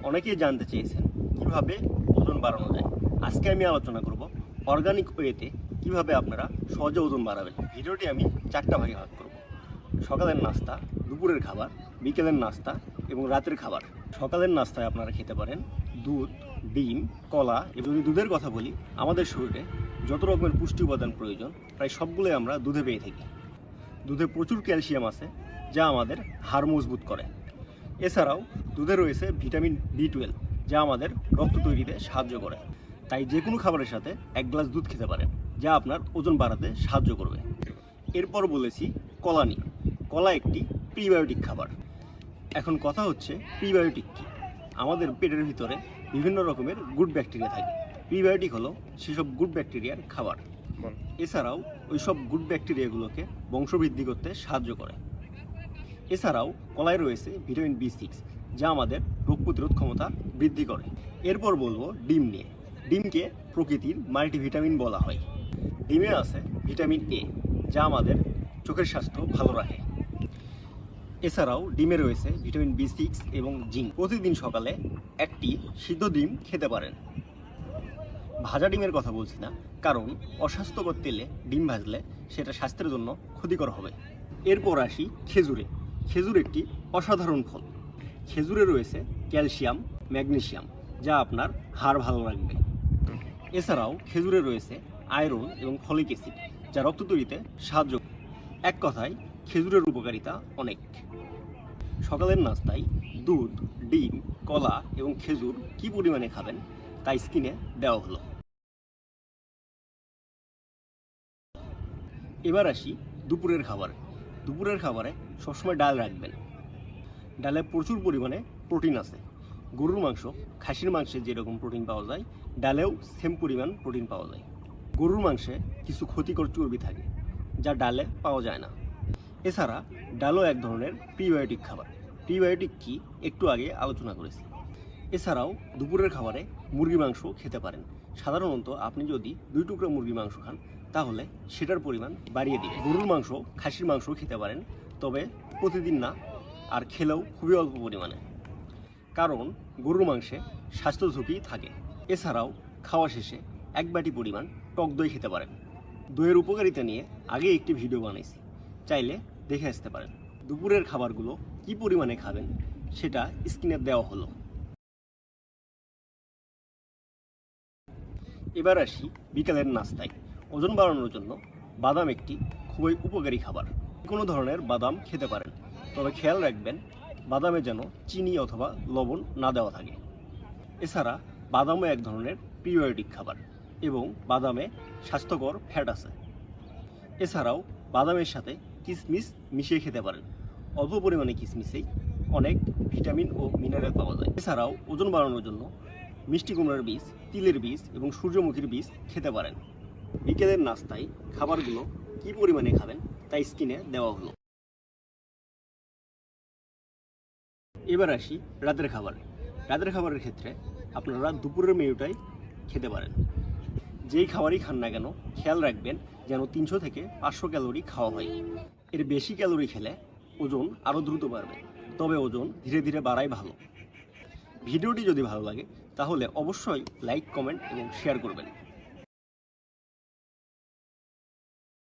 অনেকেই জানতে চেয়েছেন কিভাবে ওজন বাড়ানো যায়। আজকে আমি আলোচনা করব অর্গানিক ওয়েতে কিভাবে আপনারা সহজে ওজন বাড়াবেন। ভিডিওটি আমি 4টা ভাগে ভাগ করব। সকালের নাস্তা, দুপুরের খাবার, বিকেলের নাস্তা এবং রাতের খাবার। সকালের নাস্তায় আপনারা খেতে পারেন দুধ, ডিম, কলা। এবং যদি দুধের কথা বলি, আমাদের শরীরে যত রকমের পুষ্টি উপাদান প্রয়োজন প্রায় সবগুলোই আমরা দুধে পেয়ে থাকি। দুধে প্রচুর ক্যালসিয়াম আছে যা আমাদের হাড় মজবুত করে। এছাড়াও দুধে রয়েছে ভিটামিন B12 যা আমাদের রক্ত তৈরিতে সাহায্য করে। তাই যে কোনো খাবারের সাথে 1 গ্লাস দুধ খেতে পারেন যা আপনার ওজন বাড়াতে সাহায্য করবে। এরপর বলেছি কলা নিয়ে। কলা একটি প্রিবায়োটিক খাবার। এখন কথা হচ্ছে প্রিবায়োটিক কী? আমাদের পেটের ভিতরে বিভিন্ন রকমের গুড ব্যাকটেরিয়া থাকে। প্রিবায়োটিক হলো সেসব গুড ব্যাকটেরিয়ার খাবার। এছাড়াও ওই সব গুড ব্যাকটেরিয়াগুলোকে বংশবৃদ্ধি করতে সাহায্য করে। এছাড়াও কলায় রয়েছে ভিটামিন B6 যা আমাদের রোগ প্রতিরোধ ক্ষমতা বৃদ্ধি করে। এরপর বলবো ডিম নিয়ে। ডিমকে প্রকৃতির মাল্টিভিটামিন বলা হয়। ডিমে আছে ভিটামিন A যা আমাদের চোখের স্বাস্থ্য ভালো রাখে। এছাড়াও ডিমে রয়েছে ভিটামিন B6 এবং জিঙ্ক। প্রতিদিন সকালে একটি সিদ্ধ ডিম খেতে পারেন। ভাজা ডিমের কথা বলছি না, কারণ অস্বাস্থ্যকর তেলে ডিম ভাজলে সেটা স্বাস্থ্যের জন্য ক্ষতিকর হবে। এরপর আসি খেজুরে। খেজুর একটি অসাধারণ ফল। খেজুরে রয়েছে ক্যালসিয়াম, ম্যাগনেসিয়াম যা আপনার হাড় ভালো রাখবে। এছাড়াও খেজুরে রয়েছে আয়রন এবং ফলিক অ্যাসিড যা রক্ত তৈরিতে সাহায্য করে। এক কথায় খেজুরের উপকারিতা অনেক। সকালের নাস্তায় দুধ, ডিম, কলা এবং খেজুর কী পরিমাণে খাবেন তা স্ক্রিনে দেওয়া হলো। এবার আসি দুপুরের খাবার। দুপুরের খাবারে সবসময় ডাল রাখবেন। ডালে প্রচুর পরিমাণে প্রোটিন আছে। গরুর মাংস, খাসির মাংসে যেরকম প্রোটিন পাওয়া যায়, ডালেও সেম পরিমাণ প্রোটিন পাওয়া যায়। গরুর মাংসে কিছু ক্ষতিকর চর্বি থাকে যা ডালে পাওয়া যায় না। এছাড়া ডালও এক ধরনের প্রিবায়োটিক খাবার। প্রিবায়োটিক কি একটু আগে আলোচনা করেছি। এছাড়াও দুপুরের খাবারে মুরগি মাংস খেতে পারেন। সাধারণত আপনি যদি 2 টুকরা মুরগি মাংস খান তাহলে সেটার পরিমাণ বাড়িয়ে দিবে। গরুর মাংস, খাসির মাংস খেতে পারেন, তবে প্রতিদিন না, আর খেলেও খুবই অল্প পরিমাণে, কারণ গরুর মাংসে স্বাস্থ্য ঝুঁকি থাকে। এছাড়াও খাওয়া শেষে 1 বাটি পরিমাণ টক দই খেতে পারেন। দইয়ের উপকারিতা নিয়ে আগে একটি ভিডিও বানাইছি, চাইলে দেখে আসতে পারেন। দুপুরের খাবারগুলো কি পরিমাণে খাবেন সেটা স্ক্রিনে দেওয়া হলো। এবার আসি বিকালের নাস্তায়। ওজন বাড়ানোর জন্য বাদাম একটি খুবই উপকারী খাবার। কোনো ধরনের বাদাম খেতে পারেন, তবে খেয়াল রাখবেন বাদামে যেন চিনি অথবা লবণ না দেওয়া থাকে। এছাড়া বাদামও এক ধরনের প্রিবায়োটিক খাবার এবং বাদামে স্বাস্থ্যকর ফ্যাট আছে। এছাড়াও বাদামের সাথে কিশমিশ মিশিয়ে খেতে পারেন। অল্প পরিমাণে কিশমিশেই অনেক ভিটামিন ও মিনারেল পাওয়া যায়। এছাড়াও ওজন বাড়ানোর জন্য মিষ্টি কুমড়ার বীজ, তিলের বীজ এবং সূর্যমুখীর বীজ খেতে পারেন। বিকেলের নাস্তায় খাবারগুলো কি পরিমাণে খাবেন তা স্ক্রিনে দেওয়া হলো। এবার আসি রাতের খাবার। রাতের খাবারের ক্ষেত্রে আপনারা দুপুরের মেনুটাই খেতে পারেন। যেই খাবারই খান না কেন খেয়াল রাখবেন যেন 300 থেকে 500 ক্যালোরি খাওয়া হয়। এর বেশি ক্যালোরি খেলে ওজন আরও দ্রুত বাড়বে, তবে ওজন ধীরে ধীরে বাড়াই ভালো। ভিডিওটি যদি ভালো লাগে তাহলে অবশ্যই লাইক, কমেন্ট এবং শেয়ার করবেন।